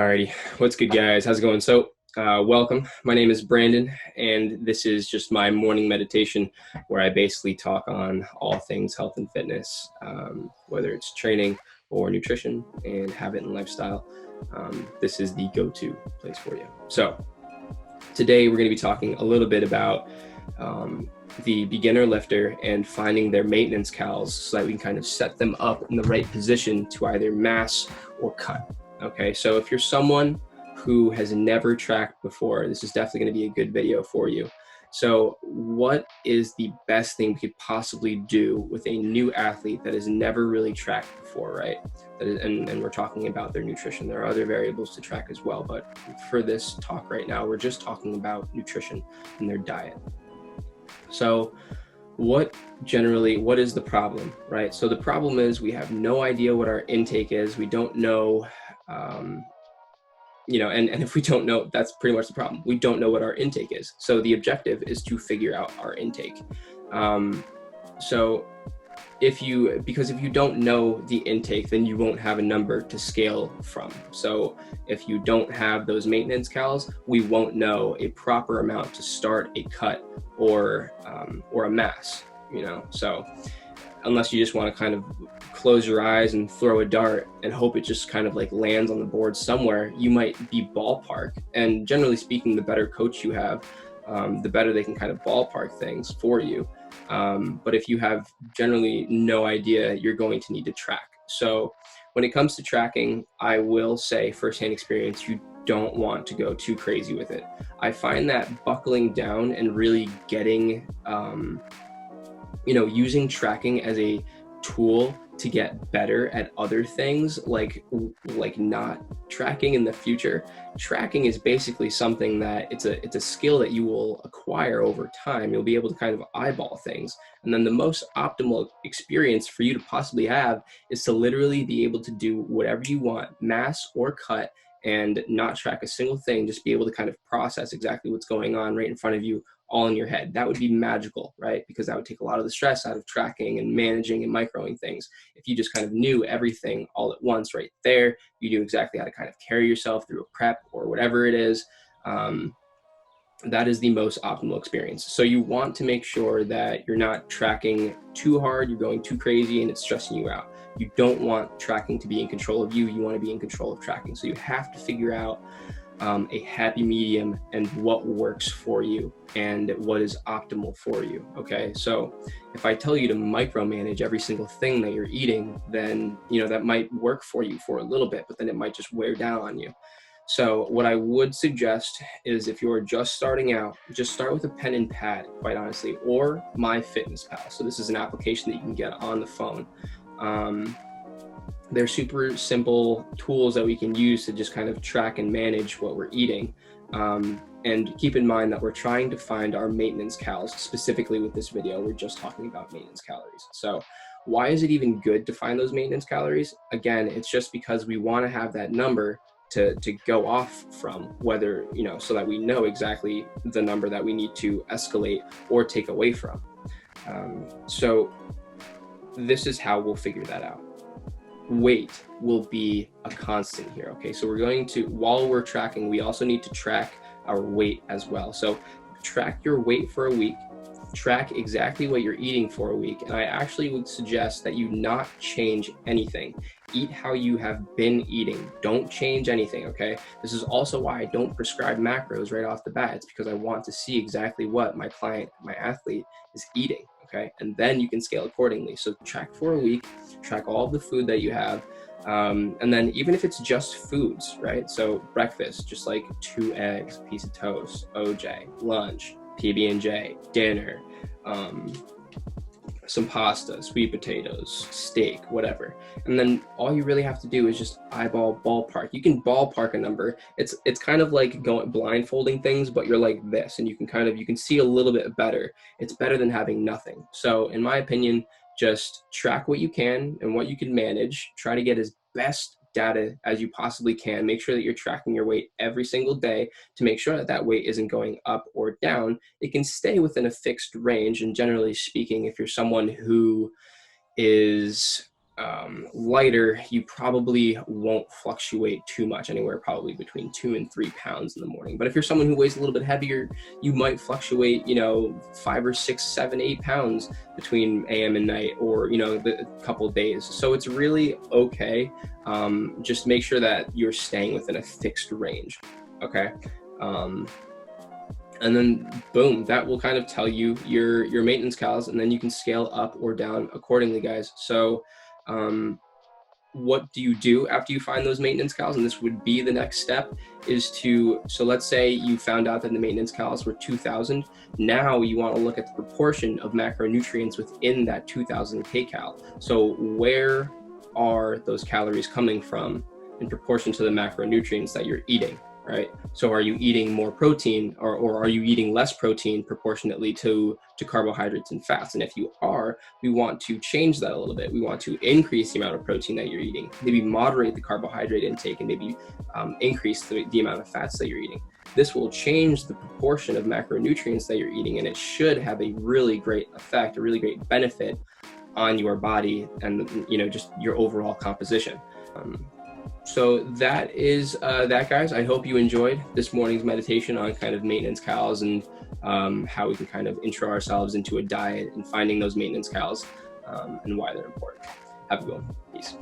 Alrighty, what's good, guys? How's it going? Welcome. My name is Brandon, and this is just my morning meditation where I basically talk on all things health and fitness, whether it's training or nutrition and habit and lifestyle. This is the go-to place for you. So, today we're going to be talking a little bit about the beginner lifter and finding their maintenance cals so that we can kind of set them up in the right position to either mass or cut. Okay, so if you're someone who has never tracked before, this is definitely going to be a good video for you. So what is the best thing we could possibly do with a new athlete that has never really tracked before, right? And we're talking about their nutrition. There are other variables to track as well, but for this talk right now, we're just talking about nutrition and their diet. So what is the problem, right? So the problem is we have no idea what our intake is. We don't know, and if we don't know, that's pretty much the problem. We don't know what our intake is. So the objective is to figure out our intake. Because if you don't know the intake, then you won't have a number to scale from. So if you don't have those maintenance cals, we won't know a proper amount to start a cut or a mass, So unless you just want to kind of close your eyes and throw a dart and hope it just kind of like lands on the board somewhere, you might be ballpark. And generally speaking, the better coach you have, the better they can kind of ballpark things for you. But if you have generally no idea, you're going to need to track. So when it comes to tracking, I will say firsthand experience, you don't want to go too crazy with it. I find that buckling down and really getting, using tracking as a tool to get better at other things, like not tracking in the future. Tracking is basically something that it's a skill that you will acquire over time. You'll be able to kind of eyeball things. And then the most optimal experience for you to possibly have is to literally be able to do whatever you want, mass or cut, and not track a single thing, just be able to kind of process exactly what's going on right in front of you, all in your head. That would be magical, right? Because that would take a lot of the stress out of tracking and managing and microing things. If you just kind of knew everything all at once right there, you knew exactly how to kind of carry yourself through a prep or whatever it is, that is the most optimal experience. So you want to make sure that you're not tracking too hard, you're going too crazy, and it's stressing you out. You don't want tracking to be in control of you. You want to be in control of tracking. So you have to figure out a happy medium and what works for you and what is optimal for you. Okay, so if I tell you to micromanage every single thing that you're eating, then that might work for you for a little bit, but then it might just wear down on you. So what I would suggest is, if you're just starting out, just start with a pen and pad, quite honestly, or MyFitnessPal. So this is an application that you can get on the phone. They're super simple tools that we can use to just kind of track and manage what we're eating. And keep in mind that we're trying to find our maintenance calories. Specifically with this video, we're just talking about maintenance calories. So why is it even good to find those maintenance calories? Again, it's just because we want to have that number to go off from, whether, so that we know exactly the number that we need to escalate or take away from. So this is how we'll figure that out. Weight will be a constant here. Okay, so while we're tracking, we also need to track our weight as well. So track your weight for a week, track exactly what you're eating for a week. And I actually would suggest that you not change anything. Eat how you have been eating. Don't change anything, okay? This is also why I don't prescribe macros right off the bat. It's because I want to see exactly what my client, my athlete, is eating, okay? And then you can scale accordingly. So track for a week, track all of the food that you have. And then even if it's just foods, right? So breakfast, just like 2 eggs, piece of toast, OJ, lunch, PB&J, dinner, some pasta, sweet potatoes, steak, whatever. And then all you really have to do is just ballpark. You can ballpark a number. It's kind of like blindfolding things, but you're like this, and you can see a little bit better. It's better than having nothing. So in my opinion, just track what you can and what you can manage. Try to get as best data as you possibly can. Make sure that you're tracking your weight every single day to make sure that that weight isn't going up or down. It can stay within a fixed range. And generally speaking, if you're someone who is lighter, you probably won't fluctuate too much, anywhere probably between 2 and 3 pounds in the morning. But if you're someone who weighs a little bit heavier, you might fluctuate, 5 or 6, 7, 8 pounds between AM and night, or, a couple of days. So it's really okay. Just make sure that you're staying within a fixed range. Okay. And then boom, that will kind of tell you your maintenance calories, and then you can scale up or down accordingly, guys. So what do you do after you find those maintenance calories? And this would be the next step, is so let's say you found out that the maintenance calories were 2,000. Now you want to look at the proportion of macronutrients within that 2,000 kcal. So where are those calories coming from in proportion to the macronutrients that you're eating? Right? So are you eating more protein, or are you eating less protein proportionately to carbohydrates and fats? And if you are, we want to change that a little bit. We want to increase the amount of protein that you're eating, maybe moderate the carbohydrate intake, and maybe increase the amount of fats that you're eating. This will change the proportion of macronutrients that you're eating, and it should have a really great effect, a really great benefit on your body and just your overall composition. So that is that, guys. I hope you enjoyed this morning's meditation on kind of maintenance calories, and how we can kind of intro ourselves into a diet and finding those maintenance calories, and why they're important. Have a good one. Peace.